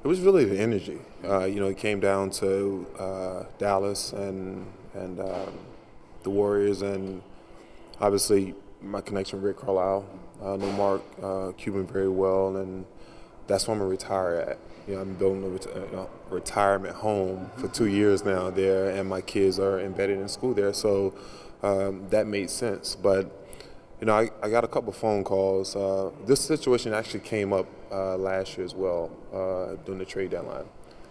It was really the energy. It came down to Dallas and the Warriors, and obviously my connection with Rick Carlisle. I know Mark Cuban very well, and that's where I'm gonna retire at. I'm building a retirement home for 2 years now there, and my kids are embedded in school there, so that made sense. But I got a couple phone calls. This situation actually came up last year as well during the trade deadline.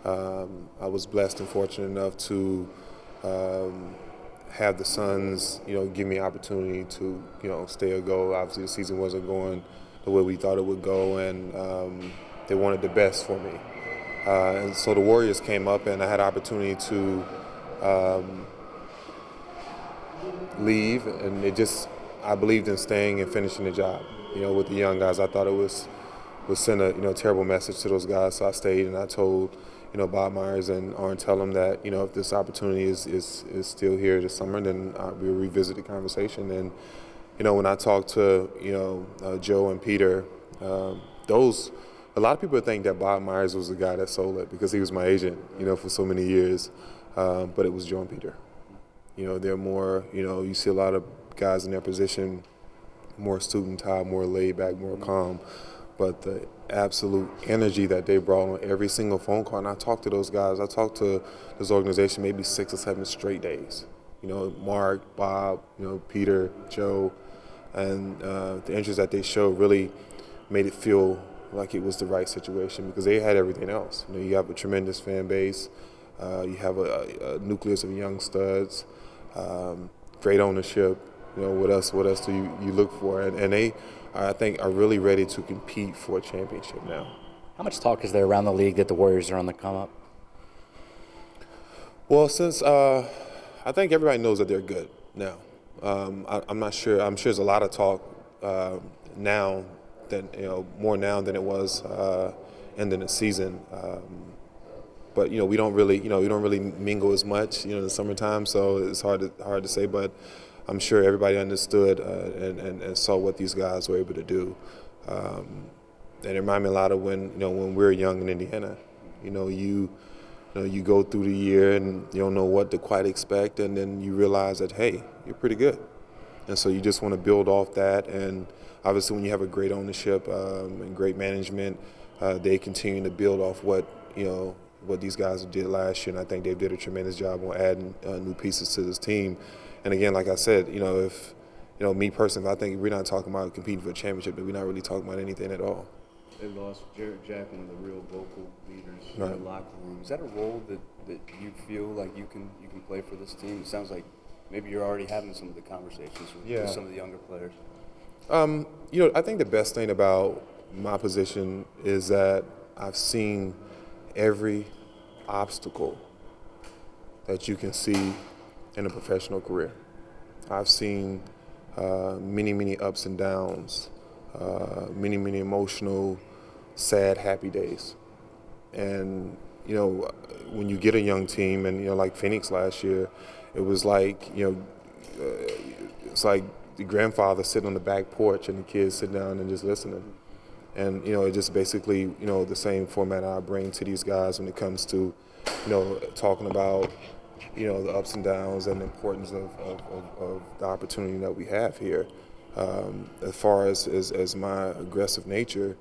I was blessed and fortunate enough to have the Suns, give me an opportunity to, stay or go. Obviously, the season wasn't going the way we thought it would go, and they wanted the best for me. And so the Warriors came up, and I had an opportunity to leave, and I believed in staying and finishing the job. With the young guys, I thought it was send a terrible message to those guys, so I stayed, and I told Bob Myers and Arn Tellem that if this opportunity is still here this summer, then we'll revisit the conversation. And when I talked to Joe and Peter, a lot of people think that Bob Myers was the guy that sold it because he was my agent for so many years, but it was Joe and Peter. They're more you see a lot of guys in their position, more student-type, more laid-back, more calm. But the absolute energy that they brought on every single phone call, and I talked to those guys. I talked to this organization maybe 6 or 7 straight days. Mark, Bob, Peter, Joe, and the interest that they showed really made it feel like it was the right situation because they had everything else. You have a tremendous fan base. You have a nucleus of young studs, great ownership. What else do you look for? And they, I think, are really ready to compete for a championship now. How much talk is there around the league that the Warriors are on the come up? Well, since I think everybody knows that they're good now. I'm not sure. I'm sure there's a lot of talk now than more now than it was ending the season. But we don't really mingle as much in the summertime, so it's hard to say. But I'm sure everybody understood and saw what these guys were able to do. And it reminded me a lot of when we were young in Indiana. You go through the year and you don't know what to quite expect, and then you realize that hey, you're pretty good, and so you just want to build off that. And obviously, when you have a great ownership and great management, they continue to build off what these guys did last year, and I think they did a tremendous job on adding new pieces to this team. And again, like I said, if me personally, I think we're not talking about competing for a championship, but we're not really talking about anything at all. They lost Jared Jack, one of the real vocal leaders Right. in the locker room. Is that a role that you feel like you can play for this team? It sounds like maybe you're already having some of the conversations with some of the younger players. I think the best thing about my position is that I've seen every obstacle that you can see in a professional career. I've seen many ups and downs, many emotional, sad, happy days. And when you get a young team, and like Phoenix last year, it was like it's like the grandfather sitting on the back porch and the kids sitting down and just listening. And it just basically the same format I bring to these guys when it comes to talking about the ups and downs and the importance of the opportunity that we have here. As far as my aggressive nature,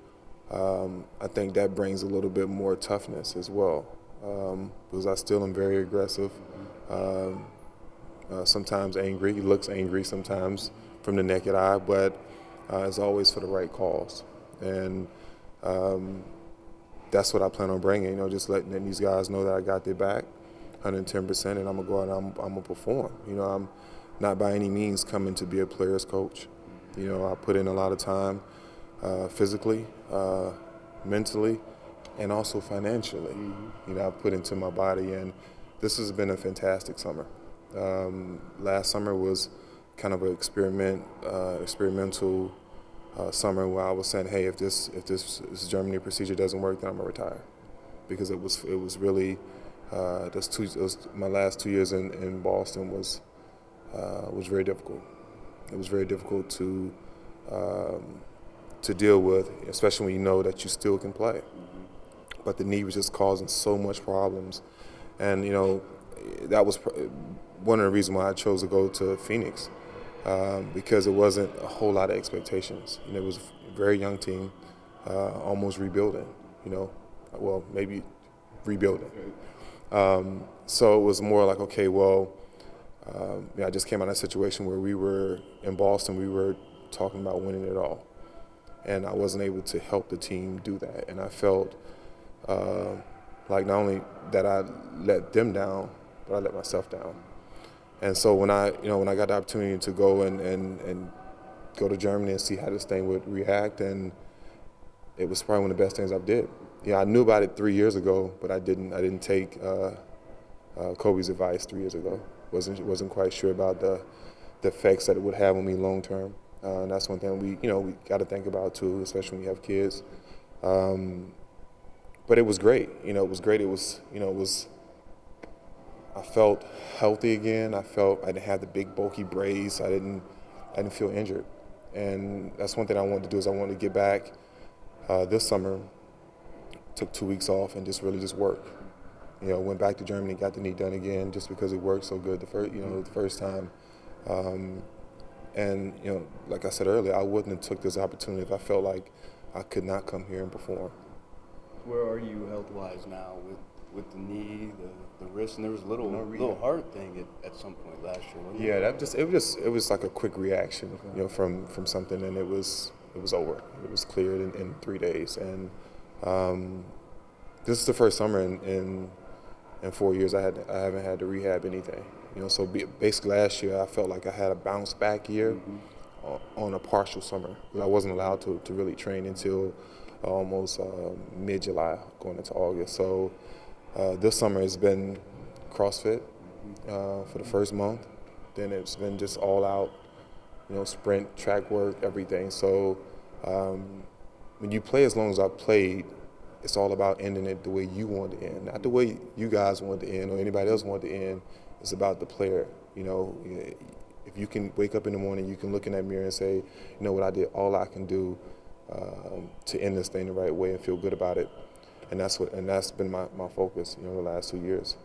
I think that brings a little bit more toughness as well, because I still am very aggressive. Sometimes angry. He looks angry sometimes from the naked eye, but it's always for the right cause. And that's what I plan on bringing, just letting these guys know that I got their back 110%, and I'm going to go out and I'm going to perform. I'm not by any means coming to be a player's coach. I put in a lot of time physically, mentally, and also financially. I've put into my body, and this has been a fantastic summer. Last summer was kind of an experimental summer where I was saying, hey, if this Germany procedure doesn't work, then I'm gonna retire, because it was really my last 2 years in Boston was very difficult. It was very difficult to deal with, especially when you know that you still can play. but the knee was just causing so much problems. And, that was one of the reasons why I chose to go to Phoenix, because it wasn't a whole lot of expectations. It was a very young team, almost rebuilding, well, maybe rebuilding. So it was more like, okay, well, I just came out of a situation where we were in Boston, we were talking about winning it all. And I wasn't able to help the team do that. And I felt like not only that I let them down, but I let myself down. And so when I got the opportunity to go and go to Germany and see how this thing would react, and it was probably one of the best things I've did. I knew about it 3 years ago, but I didn't take Kobe's advice 3 years ago. Wasn't quite sure about the effects that it would have on me long term. And that's one thing we got to think about too, especially when you have kids. But it was great. It was great. It was. I felt healthy again. I didn't have the big bulky braids. I didn't feel injured, and that's one thing I wanted to do. Is I wanted to get back this summer. Took 2 weeks off and just work. Went back to Germany, got the knee done again, just because it worked so good the first time. And like I said earlier, I wouldn't have took this opportunity if I felt like I could not come here and perform. Where are you health-wise now with the knee, the wrist, and there was a little heart thing at some point last year, wasn't it? It was like a quick reaction, from something, and it was over. It was cleared in 3 days, and this is the first summer in 4 years I haven't had to rehab anything. So basically last year I felt like I had a bounce back year on a partial summer. I wasn't allowed to really train until almost mid-July, going into August. So this summer has been CrossFit for the first month. Then it's been just all out, sprint, track work, everything. So when you play as long as I've played, it's all about ending it the way you want to end, not the way you guys want to end or anybody else want to end. It's about the player. If you can wake up in the morning, you can look in that mirror and say, what, I did all I can do to end this thing the right way and feel good about it. And that's been my focus, the last 2 years.